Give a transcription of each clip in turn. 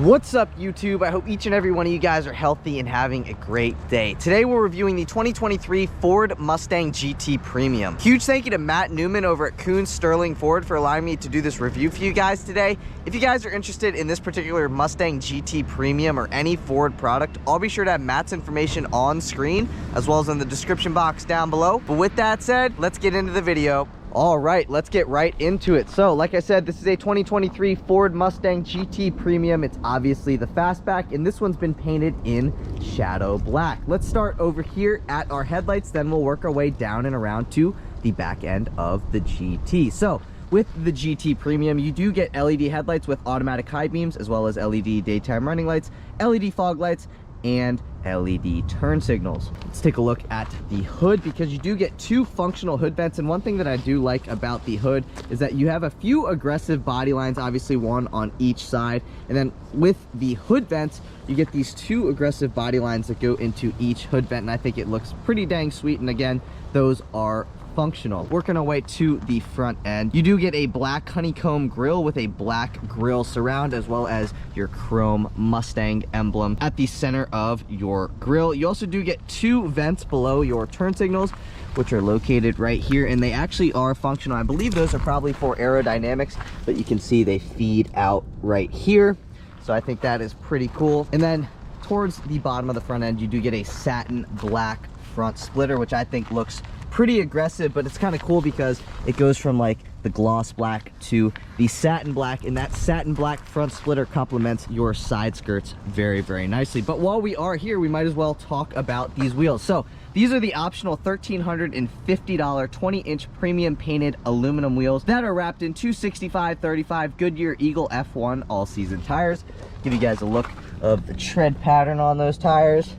What's up, YouTube? I hope each and every one of you guys are healthy and having a great day. Today we're reviewing the 2023 Ford Mustang GT Premium. Huge thank you to Matt Newman over at Koons Sterling Ford for allowing me to do this review for you guys today. If you guys are interested in this particular Mustang GT Premium or any Ford product, I'll be sure to have Matt's information on screen as well as in the description box down below. But with that said, let's get into the video. All right, let's get right into it. So like I said, this is a 2023 Ford Mustang GT Premium. It's obviously the fastback, and this one's been painted in shadow black. Let's start over here at our headlights, then we'll work our way down and around to the back end of the GT. So with the GT Premium, you do get LED headlights with automatic high beams, as well as LED daytime running lights, LED fog lights, and LED turn signals. Let's take a look at the hood, because you do get two functional hood vents. And one thing that I do like about the hood is that you have a few aggressive body lines, obviously one on each side. And then with the hood vents, you get these two aggressive body lines that go into each hood vent. And I think it looks pretty dang sweet. And again, those are functional. Working our way to the front end, you do get a black honeycomb grille with a black grille surround, as well as your chrome Mustang emblem at the center of your grille. You also do get two vents below your turn signals, which are located right here, and they actually are functional. I believe those are probably for aerodynamics, but you can see they feed out right here. So I think that is pretty cool. And then towards the bottom of the front end, you do get a satin black front splitter, which I think looks pretty aggressive, but it's kind of cool because it goes from like the gloss black to the satin black, and that satin black front splitter complements your side skirts very, very nicely. But while we are here, we might as well talk about these wheels. So these are the optional $1,350 20-inch premium painted aluminum wheels that are wrapped in 265/35 Goodyear Eagle F1 all-season tires. Give you guys a look of the tread pattern on those tires.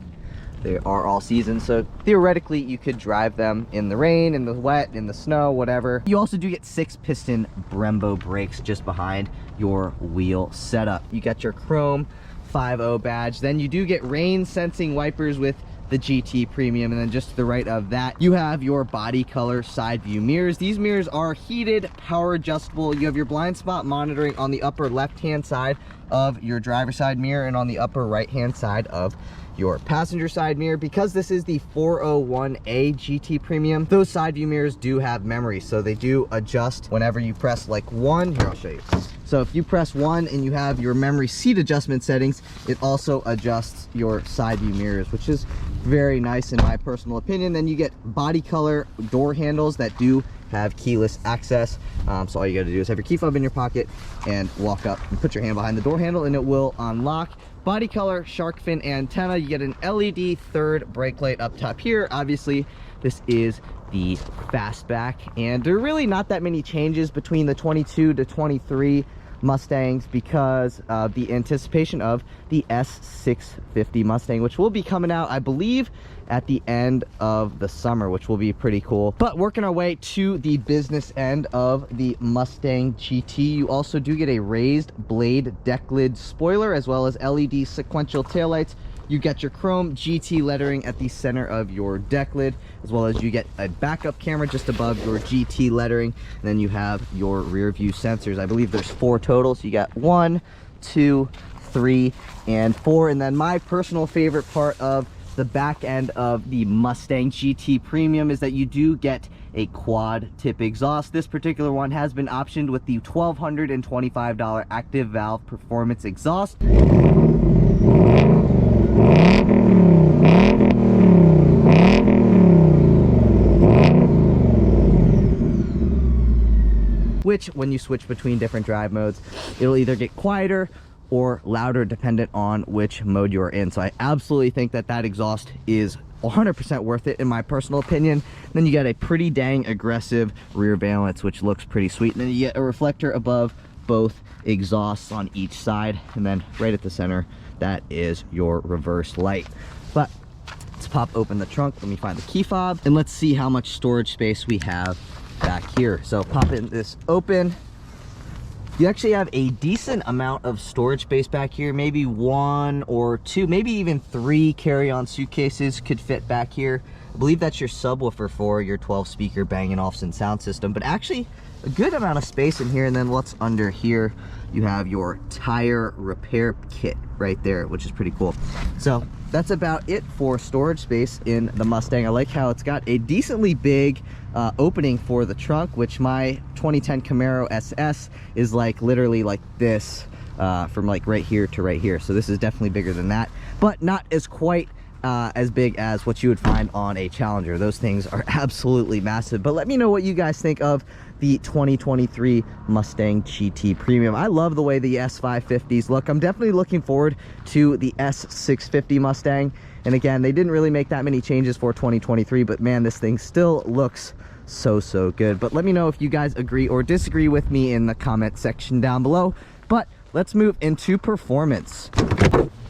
They are all season, so theoretically you could drive them in the rain, in the wet, in the snow, whatever. You also do get 6-piston Brembo brakes just behind your wheel setup. You got your chrome 5.0 badge. Then you do get rain sensing wipers with the GT Premium, and then just to the right of that, you have your body color side view mirrors. These mirrors are heated, power adjustable. You have your blind spot monitoring on the upper left hand side of your driver's side mirror and on the upper right hand side of your passenger side mirror. Because this is the 401A GT Premium, those side view mirrors do have memory, so they do adjust whenever you press like one. Here, I'll show you. So if you press one and you have your memory seat adjustment settings, it also adjusts your side view mirrors, which is very nice in my personal opinion. Then you get body color door handles that do have keyless access. So all you got to do is have your key fob in your pocket and walk up and put your hand behind the door handle, and it will unlock. Body color shark fin antenna. You get an LED third brake light up top here. Obviously this is the fastback, and there are really not that many changes between the 22 to 23 Mustangs because of the anticipation of the S550 Mustang, which will be coming out, I believe, at the end of the summer, which will be pretty cool. But working our way to the business end of the Mustang GT, you also do get a raised blade deck lid spoiler, as well as LED sequential taillights. You get your chrome GT lettering at the center of your deck lid, as well as you get a backup camera just above your GT lettering. And then you have your rear view sensors. I believe there's 4 total. So you got 1, 2, 3, and 4. And then my personal favorite part of the back end of the Mustang GT Premium is that you do get a quad tip exhaust. This particular one has been optioned with the $1,225 active valve performance exhaust, which when you switch between different drive modes, it'll either get quieter or louder dependent on which mode you're in. So I absolutely think that that exhaust is 100% worth it in my personal opinion. Then you got a pretty dang aggressive rear valance, which looks pretty sweet. And then you get a reflector above both exhausts on each side, and then right at the center, that is your reverse light. But let's pop open the trunk. Let me find the key fob, and let's see how much storage space we have back here. So popping this open, You actually have a decent amount of storage space back here. Maybe 1 or 2, maybe even 3 carry-on suitcases could fit back here. I believe that's your subwoofer for your 12-speaker Bang & Olufsen sound system, but actually a good amount of space in here. And then what's under here, you have your tire repair kit right there, which is pretty cool. So that's about it for storage space in the Mustang. I like how it's got a decently big opening for the trunk, which my 2010 Camaro SS is like literally like this, from like right here to right here. So this is definitely bigger than that, but not as quite as big as what you would find on a Challenger. Those things are absolutely massive. But let me know what you guys think of the 2023 Mustang GT Premium. I love the way the S550's look. I'm definitely looking forward to the S650 Mustang. And again, they didn't really make that many changes for 2023, but man, this thing still looks so good. But let me know if you guys agree or disagree with me in the comment section down below. But let's move into performance.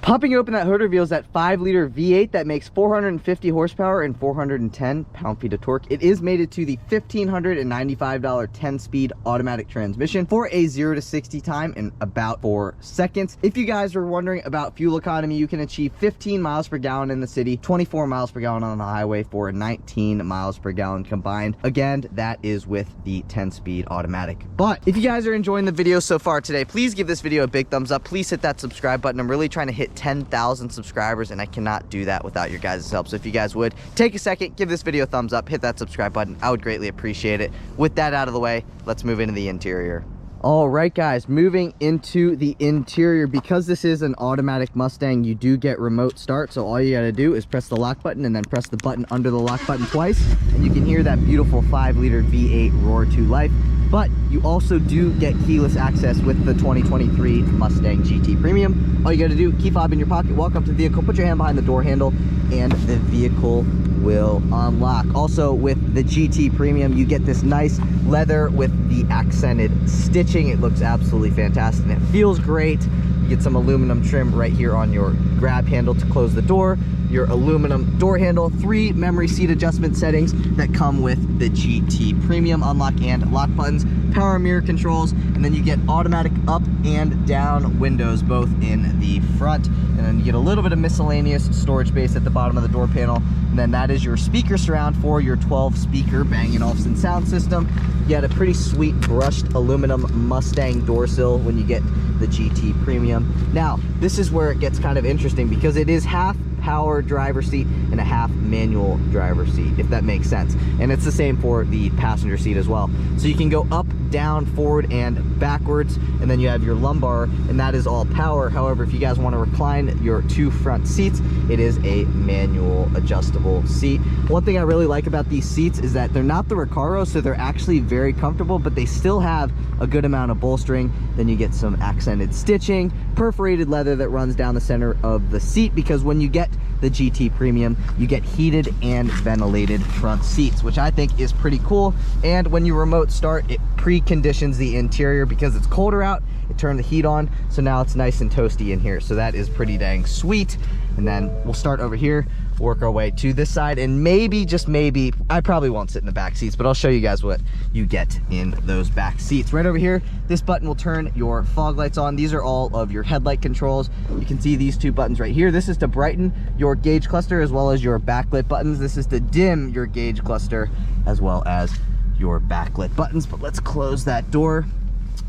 Popping open that hood reveals that 5-liter V8 that makes 450 horsepower and 410 pound-feet of torque. It is mated to the $1,595 10-speed automatic transmission for a 0 to 60 time in about 4 seconds. If you guys are wondering about fuel economy, you can achieve 15 miles per gallon in the city, 24 miles per gallon on the highway for 19 miles per gallon combined. Again, that is with the 10-speed automatic. But if you guys are enjoying the video so far today, please give this video a big thumbs up. Please hit that subscribe button. I'm really trying to hit 10,000 subscribers, and I cannot do that without your guys' help. So if you guys would take a second, give this video a thumbs up, hit that subscribe button, I would greatly appreciate it. With that out of the way, let's move into the interior. All right, guys, moving into the interior. Because this is an automatic Mustang, you do get remote start. So all you got to do is press the lock button and then press the button under the lock button twice, and you can hear that beautiful 5-liter V8 roar to life. But you also do get keyless access with the 2023 Mustang GT Premium. All you got to do, key fob in your pocket, walk up to the vehicle, put your hand behind the door handle, and the vehicle will unlock. Also, with the GT Premium, you get this nice leather with the accented stitching. It looks absolutely fantastic and it feels great. You get some aluminum trim right here on your grab handle to close the door, your aluminum door handle, 3 memory seat adjustment settings that come with the GT Premium, unlock and lock buttons, power mirror controls, and then you get automatic up and down windows both in the front. And then you get a little bit of miscellaneous storage space at the bottom of the door panel. And then that is your speaker surround for your 12-speaker Bang & Olufsen sound system. You had a pretty sweet brushed aluminum Mustang door sill when you get the GT Premium. Now, this is where it gets kind of interesting because it is half power driver seat and a half manual driver seat, if that makes sense. And it's the same for the passenger seat as well. So you can go up, down, forward, and backwards, and then you have your lumbar, and that is all power. However, if you guys want to recline your 2 front seats, it is a manual adjustable seat. One thing I really like about these seats is that they're not the Recaro, so they're actually very comfortable, but they still have a good amount of bolstering. Then you get some accented stitching, perforated leather that runs down the center of the seat, because when you get the GT Premium, you get heated and ventilated front seats, which I think is pretty cool. And when you remote start, it preconditions the interior because it's colder out. It turned the heat on, so now it's nice and toasty in here. So that is pretty dang sweet. And then we'll start over here, work our way to this side, and maybe, just maybe, I probably won't sit in the back seats, but I'll show you guys what you get in those back seats. Right over here, this button will turn your fog lights on. These are all of your headlight controls. You can see these 2 buttons right here. This is to brighten your gauge cluster as well as your backlit buttons. This is to dim your gauge cluster as well as your backlit buttons. But let's close that door.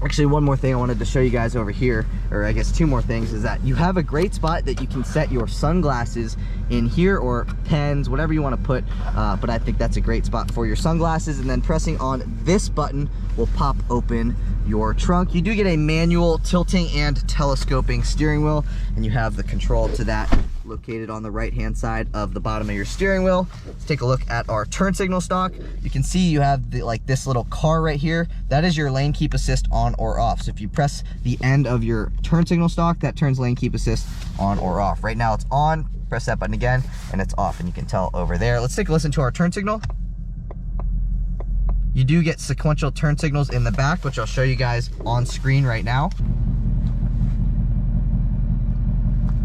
Actually, one more thing I wanted to show you guys over here, or I guess 2 more things, is that you have a great spot that you can set your sunglasses in here, or pens, whatever you want to put, but I think that's a great spot for your sunglasses. And then pressing on this button will pop open your trunk. You do get a manual tilting and telescoping steering wheel, and you have the control to that located on the right hand side of the bottom of your steering wheel. Let's take a look at our turn signal stock. You can see you have like this little car right here. That is your lane keep assist on or off. So if you press the end of your turn signal stock, that turns lane keep assist on or off. Right now it's on. Press that button again and it's off, and you can tell over there. Let's take a listen to our turn signal. You do get sequential turn signals in the back, which I'll show you guys on screen right now.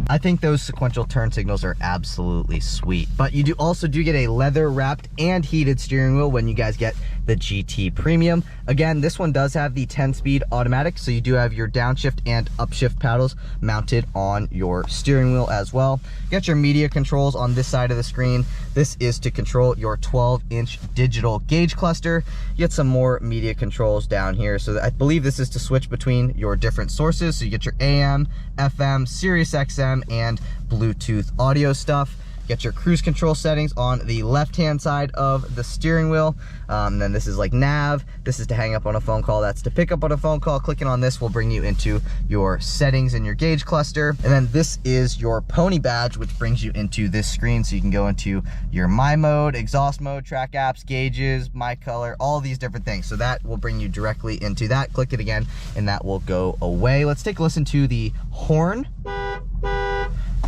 I think those sequential turn signals are absolutely sweet. But you also do get a leather wrapped and heated steering wheel when you guys get the GT Premium. Again, this one does have the 10-speed automatic, so you do have your downshift and upshift paddles mounted on your steering wheel as well. You got your media controls on this side of the screen. This is to control your 12-inch digital gauge cluster. You get some more media controls down here. So I believe this is to switch between your different sources. So you get your AM, FM, Sirius XM, and Bluetooth audio stuff. Get your cruise control settings on the left-hand side of the steering wheel. Then this is like nav. This is to hang up on a phone call. That's to pick up on a phone call. Clicking on this will bring you into your settings and your gauge cluster. And then this is your pony badge, which brings you into this screen. So you can go into your my mode, exhaust mode, track apps, gauges, my color, all these different things. So that will bring you directly into that. Click it again and that will go away. Let's take a listen to the horn.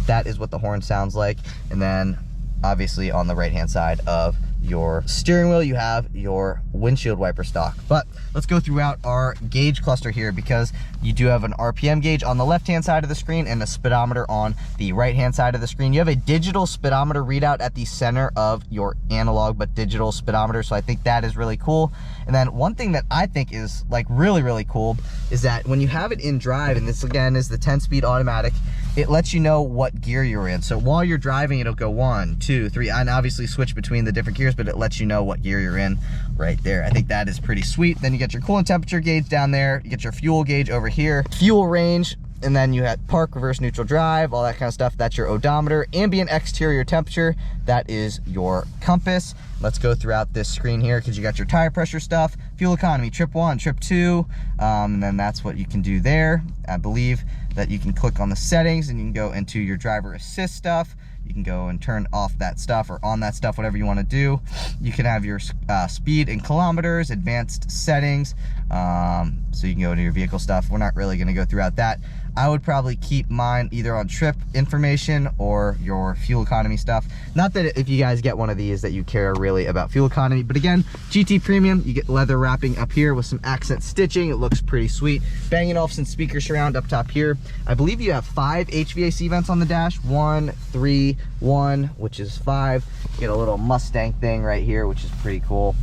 That is what the horn sounds like. And then obviously on the right hand side of your steering wheel, you have your windshield wiper stock. But let's go throughout our gauge cluster here, because you do have an RPM gauge on the left hand side of the screen and a speedometer on the right hand side of the screen. You have a digital speedometer readout at the center of your analog but digital speedometer, so I think that is really cool. And then one thing that I think is like really cool is that when you have it in drive, and this again is the 10-speed automatic, it lets you know what gear you're in. So while you're driving, it'll go 1, 2, 3, and obviously switch between the different gears, but it lets you know what gear you're in right there. I think that is pretty sweet. Then you get your coolant temperature gauge down there. You get your fuel gauge over here, fuel range, and then you had park, reverse, neutral drive, all that kind of stuff. That's your odometer. Ambient exterior temperature, that is your compass. Let's go throughout this screen here, because you got your tire pressure stuff, fuel economy, trip 1, trip 2, and then that's what you can do there. I believe that you can click on the settings and you can go into your driver assist stuff. You can go and turn off that stuff or on that stuff, whatever you want to do. You can have your speed in kilometers, advanced settings, so you can go into your vehicle stuff. We're not really going to go throughout that. I would probably keep mine either on trip information or your fuel economy stuff. Not that if you guys get one of these that you care really about fuel economy, but again, GT Premium, you get leather wrapping up here with some accent stitching. It looks pretty sweet. Bang & Olufsen speaker surround up top here. I believe you have 5 HVAC vents on the dash. 1, 3, 1, which is 5. You get a little Mustang thing right here, which is pretty cool.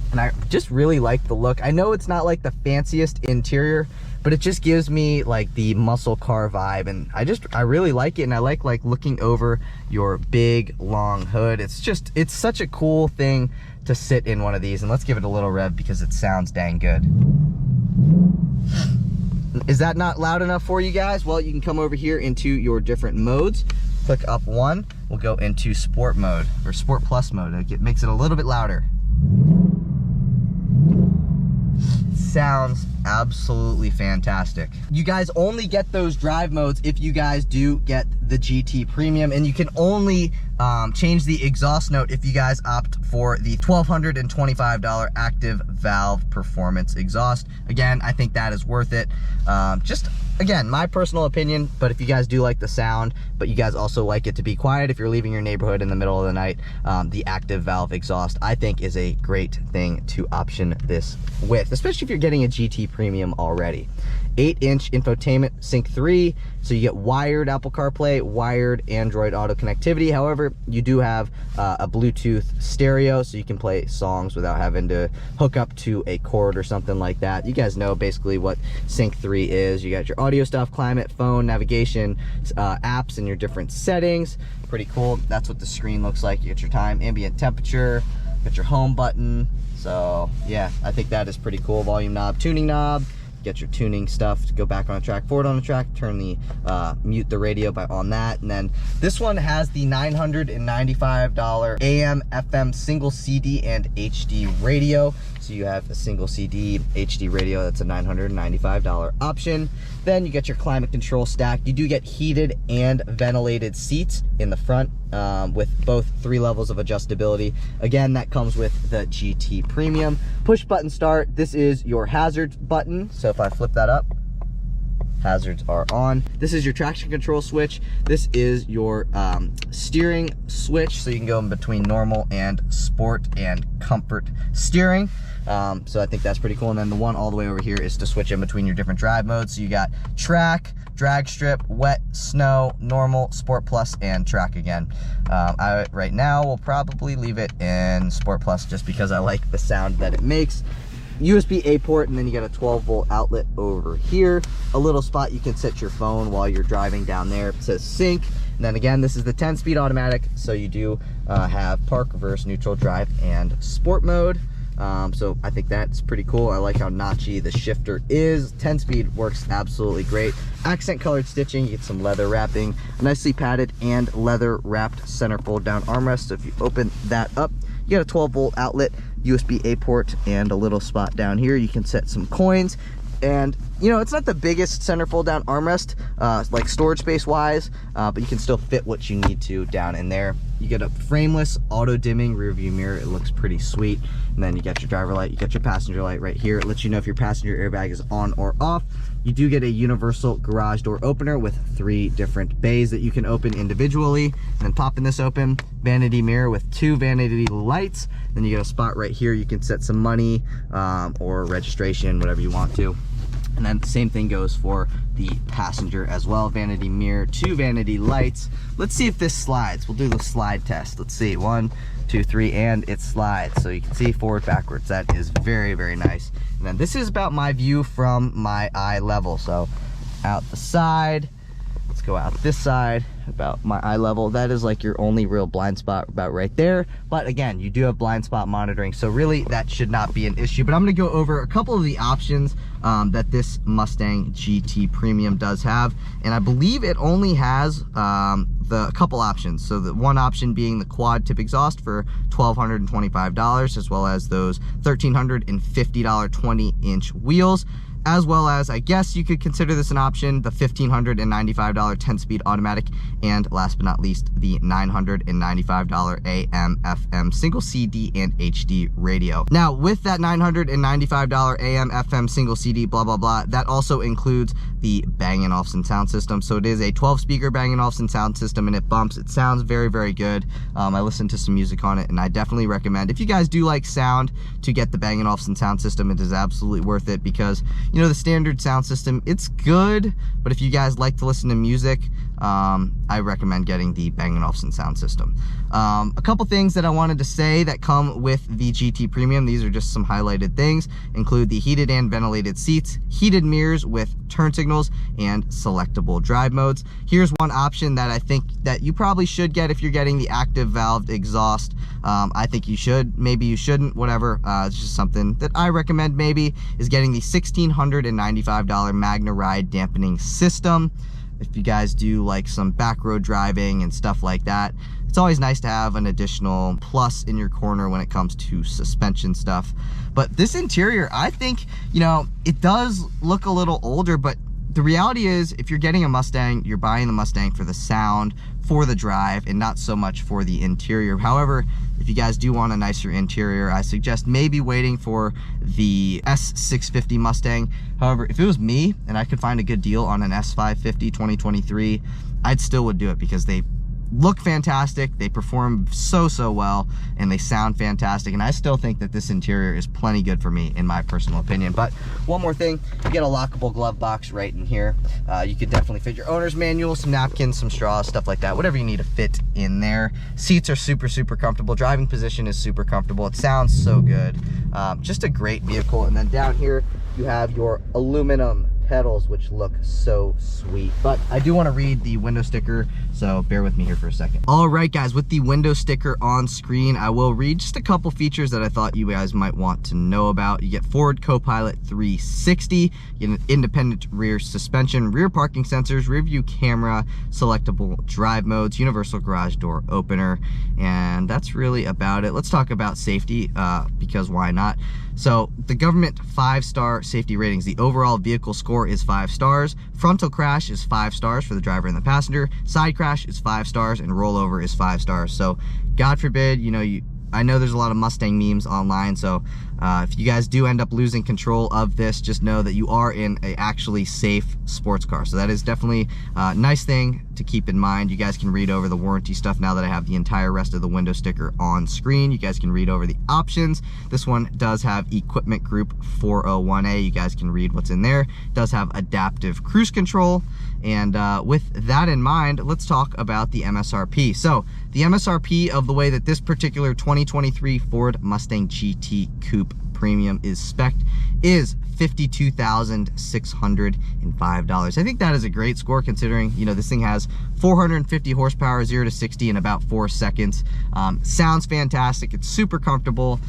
And I just really like the look. I know it's not like the fanciest interior, but it just gives me like the muscle car vibe, and I really like it. And I like looking over your big long hood. It's such a cool thing to sit in one of these. And let's give it a little rev because it sounds dang good. Is that not loud enough for you guys? Well, you can come over here into your different modes. Click up 1, we'll go into sport mode or sport plus mode. It makes it a little bit louder. Sounds absolutely fantastic. You guys only get those drive modes if you guys do get the GT Premium, and you can only change the exhaust note if you guys opt for the $1,225 active valve performance exhaust. Again, I think that is worth it. Just again, my personal opinion, but if you guys do like the sound, but you guys also like it to be quiet if you're leaving your neighborhood in the middle of the night, the active valve exhaust I think is a great thing to option this with, especially if you're getting a GT Premium already. 8-inch infotainment, Sync 3, so you get wired Apple CarPlay, wired Android Auto connectivity. However, you do have a Bluetooth stereo, so you can play songs without having to hook up to a cord or something like that. You guys know basically what Sync 3 is. You got your audio stuff, climate, phone, navigation, apps, and your different settings. Pretty cool. That's what the screen looks like. You get your time, ambient temperature, got your home button. So yeah, I think that is pretty cool. Volume knob, tuning knob. Get your tuning stuff to go back on a track, forward on a track, turn the mute the radio by on that. And then this one has the $995 AM FM single CD and HD radio. So you have a single CD HD radio, that's a $995 option. Then you get your climate control stack. You do get heated and ventilated seats in the front with both 3 levels of adjustability. Again, that comes with the GT Premium. Push button start, this is your hazard button. So if I flip that up, hazards are on. This is your traction control switch. This is your steering switch, so you can go in between normal and sport and comfort steering. So I think that's pretty cool. And then the one all the way over here is to switch in between your different drive modes. So you got track, drag strip, wet, snow, normal, sport plus, and track again. I right now will probably leave it in sport plus just because I like the sound that it makes. USB A port, and then you got a 12-volt outlet over here. A little spot you can set your phone while you're driving down there. It says sync. And then again, this is the 10-speed automatic, so you do have park, reverse, neutral, drive, and sport mode. So I think that's pretty cool. I like how notchy the shifter is. 10-speed works absolutely great. Accent colored stitching, you get some leather wrapping, nicely padded and leather wrapped center fold down armrest. So if you open that up, you got a 12-volt outlet, USB A port, and a little spot down here. You can set some coins. And you know, it's not the biggest center fold down armrest, like storage space wise, but you can still fit what you need to down in there. You get a frameless auto dimming rear view mirror. It looks pretty sweet. And then you got your driver light, you got your passenger light right here. It lets you know if your passenger airbag is on or off. You do get a universal garage door opener with 3 different bays that you can open individually. And then popping this open, vanity mirror with 2 vanity lights. Then you get a spot right here. You can set some money or registration, whatever you want to. And then the same thing goes for the passenger as well. Vanity mirror, 2 vanity lights. Let's see if this slides. We'll do the slide test. Let's see, 1, 2, 3, and it slides. So you can see forward, backwards. That is very, very nice. And then this is about my view from my eye level. So out the side, let's go out this side, about my eye level. That is like your only real blind spot, about right there. But again, you do have blind spot monitoring, so really that should not be an issue. But I'm gonna go over a couple of the options that this Mustang GT Premium does have. And I believe it only has the couple options. So the one option being the quad tip exhaust for $1,225, as well as those $1,350 20-inch wheels, as well as, I guess you could consider this an option, the $1,595 10-speed automatic, and last but not least, the $995 AM, FM single CD and HD radio. Now, with that $995 AM, FM single CD, blah, blah, blah, that also includes the Bang & Olufsen sound system. So it is a 12-speaker Bang & Olufsen sound system, and it bumps. It sounds very, very good. I listened to some music on it, and I definitely recommend, if you guys do like sound, to get the Bang & Olufsen sound system. It is absolutely worth it because, you know, the standard sound system, it's good, but if you guys like to listen to music, I recommend getting the Bang & Olufsen sound system. A couple things that I wanted to say that come with the GT Premium, these are just some highlighted things, include the heated and ventilated seats, heated mirrors with turn signals, and selectable drive modes. Here's one option that I think that you probably should get if you're getting the active valved exhaust. I think you should, maybe you shouldn't, whatever. It's just something that I recommend maybe, is getting the $1,695 Magna Ride dampening system. If you guys do like some back road driving and stuff like that, it's always nice to have an additional plus in your corner when it comes to suspension stuff. But this interior, I think, you know, it does look a little older, but the reality is, if you're getting a Mustang, you're buying the Mustang for the sound, for the drive, and not so much for the interior. However, if you guys do want a nicer interior, I suggest maybe waiting for the S650 Mustang. However, if it was me and I could find a good deal on an S550 2023, I'd still would do it because they look fantastic, they perform so well, and they sound fantastic. And I still think that this interior is plenty good for me, in my personal opinion. But one more thing, you get a lockable glove box right in here. You could definitely fit your owner's manual, some napkins, some straws, stuff like that, whatever you need to fit in there. Seats are super comfortable. Driving position is super comfortable. It sounds so good. Just a great vehicle. And then down here you have your aluminum pedals, which look so sweet. But I do want to read the window sticker, so bear with me here for a second. All right, guys, with the window sticker on screen, I will read just a couple features that I thought you guys might want to know about. You get Ford Copilot 360, you get an independent rear suspension, rear parking sensors, rear view camera, selectable drive modes, universal garage door opener, and that's really about it. Let's talk about safety, because why not? So the government 5-star safety ratings. The overall vehicle score is 5 stars. Frontal crash is 5 stars for the driver and the passenger. Side crash is 5 stars, and rollover is 5 stars. So God forbid, you know, I know there's a lot of Mustang memes online, so If you guys do end up losing control of this, just know that you are in a actually safe sports car. So that is definitely a nice thing to keep in mind. You guys can read over the warranty stuff now that I have the entire rest of the window sticker on screen. You guys can read over the options. This one does have equipment group 401A. You guys can read what's in there. It does have adaptive cruise control. And with that in mind, let's talk about the MSRP. So the MSRP of the way that this particular 2023 Ford Mustang GT Coupe Premium is spec'd is $52,605. I think that is a great score considering, you know, this thing has 450 horsepower, 0 to 60 in about 4 seconds. Sounds fantastic. It's super comfortable.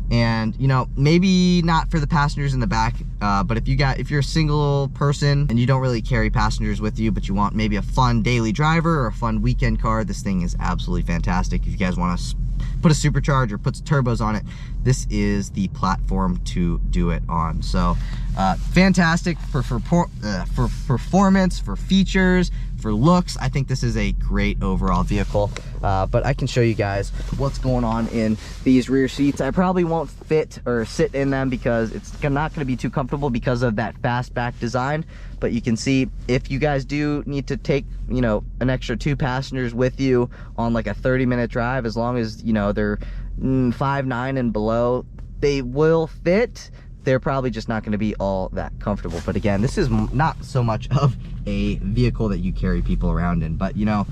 And, you know, maybe not for the passengers in the back, but if you're a single person and you don't really carry passengers with you, but you want maybe a fun daily driver or a fun weekend car, this thing is absolutely fantastic. If you guys want to put a supercharger, put some turbos on it, this is the platform to do it on. So fantastic for performance, for features, for looks. I think this is a great overall vehicle. But I can show you guys what's going on in these rear seats. I probably won't fit or sit in them because it's not going to be too comfortable because of that fastback design. But you can see if you guys do need to take, you know, an extra 2 passengers with you on like a 30-minute drive, as long as, you know, they're 5'9" and below, they will fit. They're probably just not going to be all that comfortable. But again, this is not so much of a vehicle that you carry people around in. But, you know,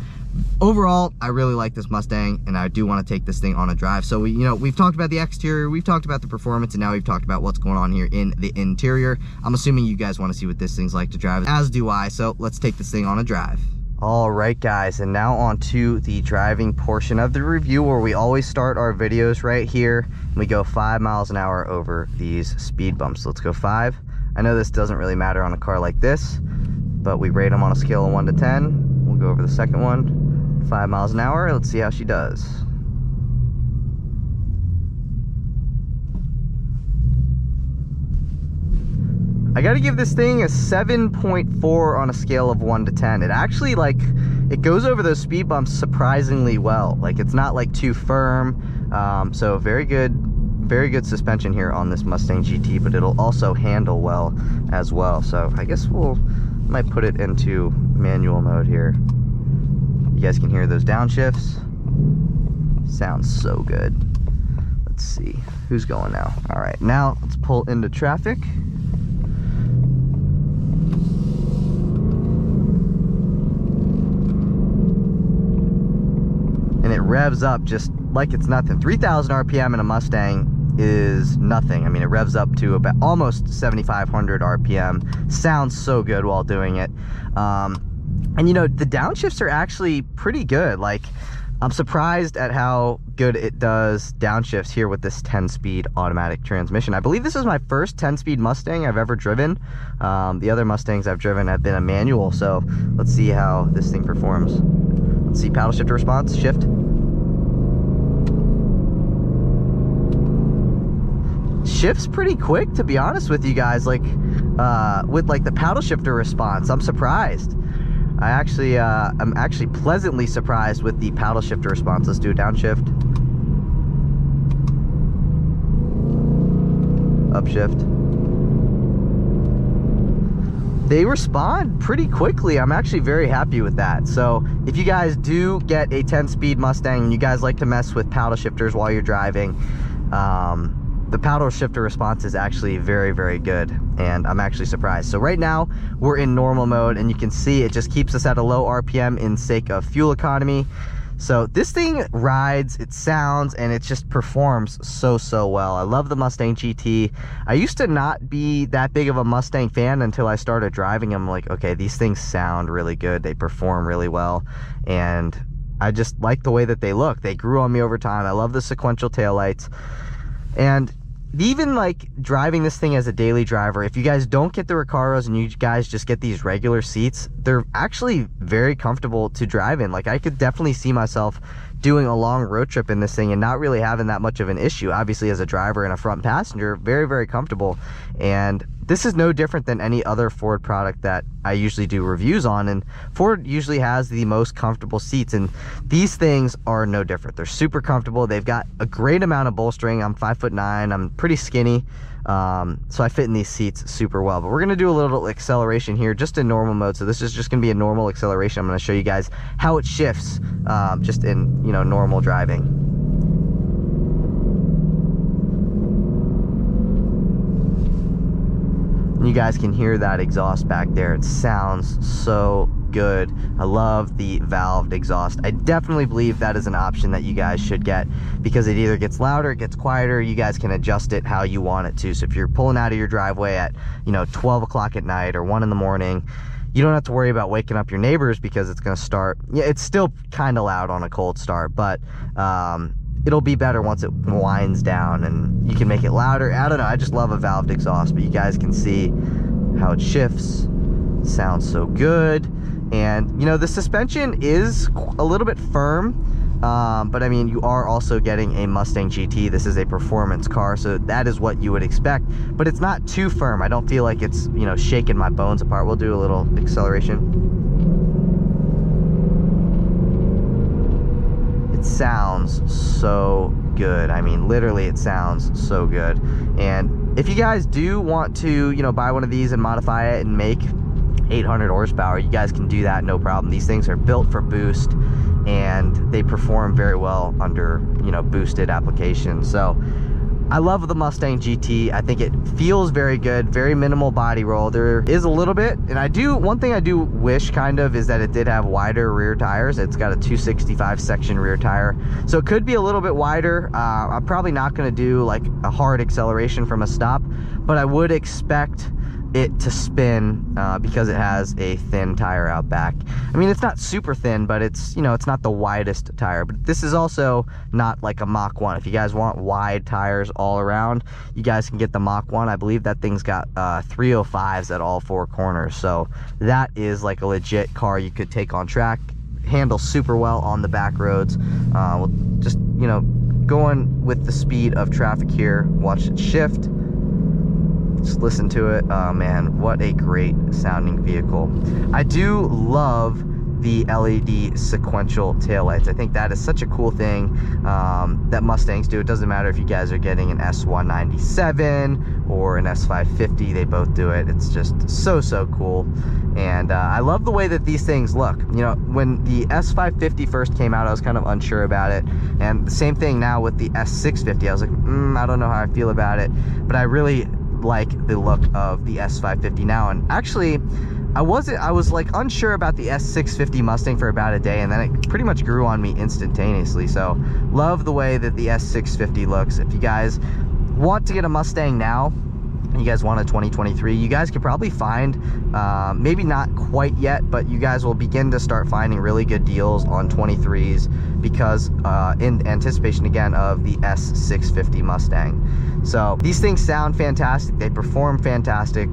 overall, I really like this Mustang, and I do want to take this thing on a drive. So we've talked about the exterior, we've talked about the performance, and now we've talked about what's going on here in the interior. I'm assuming you guys want to see what this thing's like to drive, as do I. So let's take this thing on a drive. All right, guys, and now on to the driving portion of the review, where we always start our videos right here. We go 5 miles an hour over these speed bumps. Let's go 5. I know this doesn't really matter on a car like this, but we rate them on a scale of 1 to 10. We'll go over the second one, 5 miles an hour. Let's see how she does. I gotta give this thing a 7.4 on a scale of 1 to 10. It actually, like, it goes over those speed bumps surprisingly well. Like, it's not like too firm. So very good suspension here on this Mustang GT, but it'll also handle well as well. So I guess might put it into manual mode here. You guys can hear those downshifts. Sounds so good. Let's see who's going now. All right, now let's pull into traffic. And it revs up just like it's nothing. 3,000 RPM in a Mustang is nothing. I mean, it revs up to about almost 7,500 RPM. Sounds so good while doing it. And you know, the downshifts are actually pretty good. Like, I'm surprised at how good it does downshifts here with this 10-speed automatic transmission. I believe this is my first 10-speed Mustang I've ever driven. The other Mustangs I've driven have been a manual, so let's see how this thing performs. Let's see, paddle shifter response, shift. Shifts pretty quick, to be honest with you guys. Like, with like the paddle shifter response, I'm surprised. I'm actually pleasantly surprised with the paddle shifter response. Let's do a downshift. Upshift. They respond pretty quickly. I'm actually very happy with that. So if you guys do get a 10-speed Mustang and you guys like to mess with paddle shifters while you're driving, the paddle shifter response is actually very, very good, and I'm actually surprised. So right now we're in normal mode, and you can see it just keeps us at a low RPM in sake of fuel economy. So this thing rides, it sounds, and it just performs so well. I love the Mustang GT. I used to not be that big of a Mustang fan until I started driving them. Like, okay, these things sound really good, they perform really well, and I just like the way that they look. They grew on me over time. I love the sequential taillights. And even like driving this thing as a daily driver, if you guys don't get the Recaros and you guys just get these regular seats, they're actually very comfortable to drive in. Like, I could definitely see myself doing a long road trip in this thing and not really having that much of an issue. Obviously, as a driver and a front passenger, very, very comfortable. And this is no different than any other Ford product that I usually do reviews on, and Ford usually has the most comfortable seats, and these things are no different. They're super comfortable. They've got a great amount of bolstering. I'm 5'9", I'm pretty skinny, so I fit in these seats super well. But we're gonna do a little acceleration here just in normal mode. So this is just gonna be a normal acceleration. I'm gonna show you guys how it shifts just in, you know, normal driving. You guys can hear that exhaust back there. It sounds so good. I love the valved exhaust. I definitely believe that is an option that you guys should get, because it either gets louder, it gets quieter. You guys can adjust it how you want it to. So if you're pulling out of your driveway at, you know, 12 o'clock at night or 1 in the morning, you don't have to worry about waking up your neighbors, because it's going to start. Yeah, it's still kind of loud on a cold start, but it'll be better once it winds down, and you can make it louder. I don't know, I just love a valved exhaust. But you guys can see how it shifts. Sounds so good. And you know, the suspension is a little bit firm, but I mean, you are also getting a Mustang GT. This is a performance car, so that is what you would expect, but it's not too firm. I don't feel like it's, you know, shaking my bones apart. We'll do a little acceleration. Sounds so good. I mean, literally, it sounds so good. And if you guys do want to, you know, buy one of these and modify it and make 800 horsepower, you guys can do that, no problem. These things are built for boost, and they perform very well under, you know, boosted applications. So I love the Mustang GT. I think it feels very good, very minimal body roll. There is a little bit, and one thing I do wish kind of is that it did have wider rear tires. It's got a 265 section rear tire, so it could be a little bit wider. I'm probably not going to do like a hard acceleration from a stop, but I would expect it to spin because it has a thin tire out back. I mean, it's not super thin, but it's, you know, it's not the widest tire. But this is also not like a Mach 1. If you guys want wide tires all around, you guys can get the Mach 1. I believe that thing's got 305s at all 4 corners, so that is like a legit car you could take on track. Handles super well on the back roads. We'll just, you know, going with the speed of traffic here. Watch it shift. Just listen to it. Oh man, what a great sounding vehicle. I do love the LED sequential taillights. I think that is such a cool thing that Mustangs do. It doesn't matter if you guys are getting an S197 or an S550, they both do it. It's just so, so cool. And I love the way that these things look. You know, when the S550 first came out, I was kind of unsure about it. And the same thing now with the S650. I was like, I don't know how I feel about it. But I really like the look of the S550 now. And actually, I was like unsure about the S650 Mustang for about a day, and then it pretty much grew on me instantaneously. So love the way that the S650 looks. If you guys want to get a Mustang now, you guys want a 2023, you guys could probably find, maybe not quite yet, but you guys will begin to start finding really good deals on 23s because in anticipation again of the S650 Mustang. So these things sound fantastic, they perform fantastic,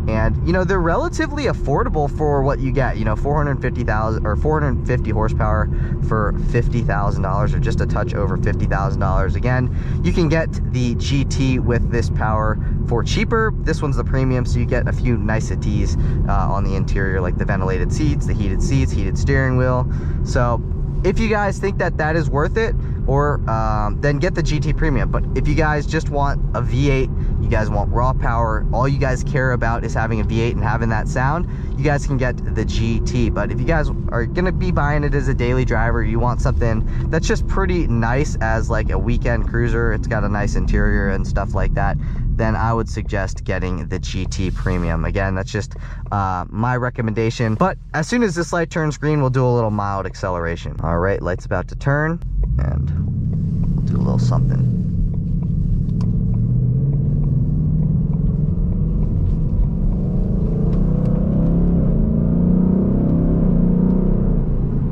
and you know, they're relatively affordable for what you get. You know, 450,000 or 450 horsepower for $50,000, or just a touch over $50,000. Again, you can get the GT with this power for cheaper. This one's the premium, so you get a few niceties on the interior, like the ventilated seats, the heated seats, heated steering wheel. So if you guys think that that is worth it, or then get the GT Premium. But if you guys just want a V8, you guys want raw power, all you guys care about is having a V8 and having that sound, you guys can get the GT. But if you guys are gonna be buying it as a daily driver, you want something that's just pretty nice as like a weekend cruiser, it's got a nice interior and stuff like that, then I would suggest getting the GT Premium. Again, that's just my recommendation. But as soon as this light turns green, we'll do a little mild acceleration. All right, light's about to turn, and we'll do a little something.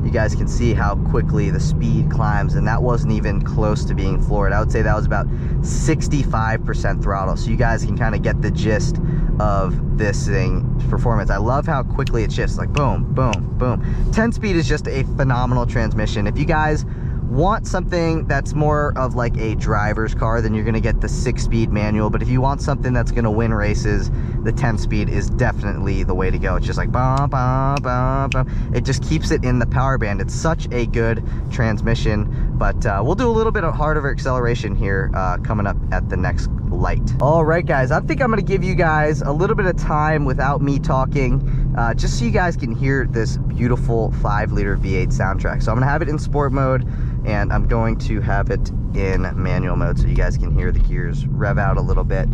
You guys can see how quickly the speed climbs, and that wasn't even close to being floored. I would say that was about 65% throttle, so you guys can kind of get the gist of this thing's performance. I love how quickly it shifts, like boom, boom, boom. 10 speed is just a phenomenal transmission. If you guys want something that's more of like a driver's car, then you're gonna get the 6-speed manual. But if you want something that's gonna win races, the 10-speed is definitely the way to go. It's just like bum, bum, bum, bum. It just keeps it in the power band. It's such a good transmission. But we'll do a little bit of harder acceleration here coming up at the next light. All right, guys, I think I'm gonna give you guys a little bit of time without me talking, just so you guys can hear this beautiful 5-liter V8 soundtrack. So I'm gonna have it in sport mode, and I'm going to have it in manual mode so you guys can hear the gears rev out a little bit,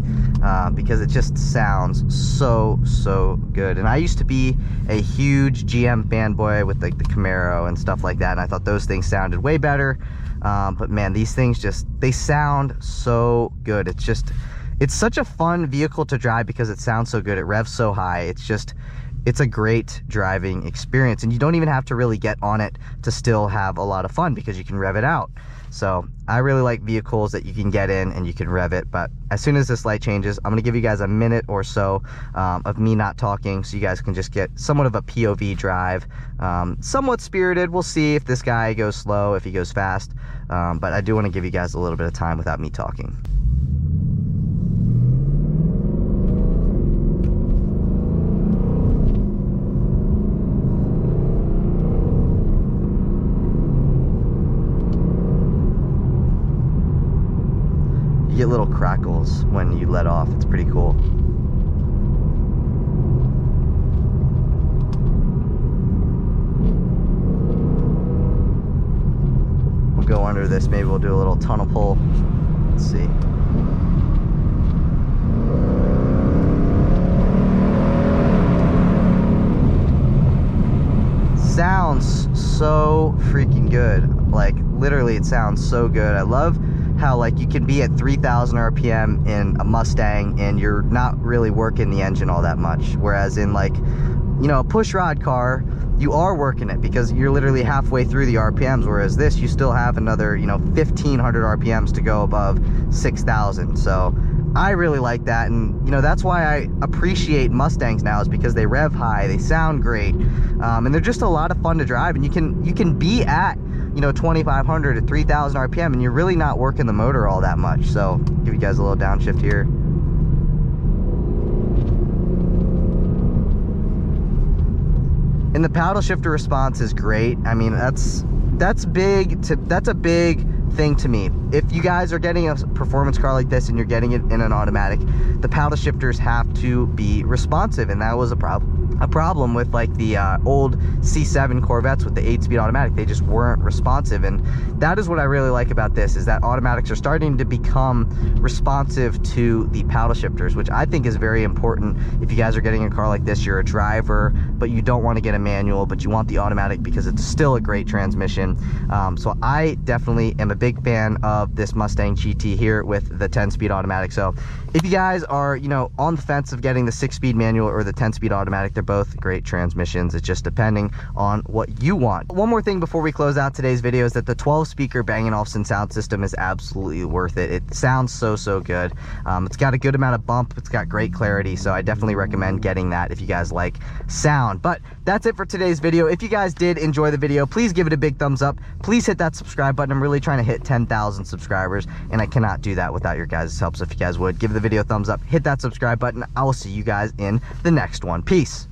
because it just sounds so good. And I used to be a huge GM fanboy with like the Camaro and stuff like that, and I thought those things sounded way better. But man, these things they sound so good. It's such a fun vehicle to drive because it sounds so good. It revs so high. It's a great driving experience, and you don't even have to really get on it to still have a lot of fun because you can rev it out. So I really like vehicles that you can get in and you can rev it. But as soon as this light changes, I'm gonna give you guys a minute or so of me not talking, so you guys can just get somewhat of a POV drive. Somewhat spirited. We'll see if this guy goes slow, if he goes fast. But I do want to give you guys a little bit of time without me talking. You get little crackles when you let off. It's pretty cool. We'll go under this. Maybe we'll do a little tunnel pull. Let's see. Sounds so freaking good. Like, literally, it sounds so good. I love how like you can be at 3,000 RPM in a Mustang and you're not really working the engine all that much, whereas in like, you know, a push rod car, you are working it because you're literally halfway through the RPMs, whereas this, you still have another, you know, 1,500 RPMs to go above 6,000. So I really like that, and you know, that's why I appreciate Mustangs now, is because they rev high, they sound great, and they're just a lot of fun to drive. And you can be at, you know, 2,500 to 3,000 RPM, and you're really not working the motor all that much. So give you guys a little downshift here. And the paddle shifter response is great. I mean, that's a big thing to me. If you guys are getting a performance car like this and you're getting it in an automatic, the paddle shifters have to be responsive, and that was a problem with like the old C7 Corvettes with the 8-speed automatic. They just weren't responsive, and that is what I really like about this, is that automatics are starting to become responsive to the paddle shifters, which I think is very important. If you guys are getting a car like this, you're a driver but you don't want to get a manual, but you want the automatic because it's still a great transmission. So I definitely am a big fan of this Mustang GT here with the 10-speed automatic. So if you guys are, you know, on the fence of getting the 6-speed manual or the 10-speed automatic, they're both great transmissions. It's just depending on what you want. One more thing before we close out today's video is that the 12-speaker Bang & Olufsen sound system is absolutely worth it. It sounds so good. It's got a good amount of bump. It's got great clarity, so I definitely recommend getting that if you guys like sound. But that's it for today's video. If you guys did enjoy the video, please give it a big thumbs up. Please hit that subscribe button. I'm really trying to hit 10,000 subscribers, and I cannot do that without your guys' help. So if you guys would give the video a thumbs up, hit that subscribe button. I will see you guys in the next one. Peace.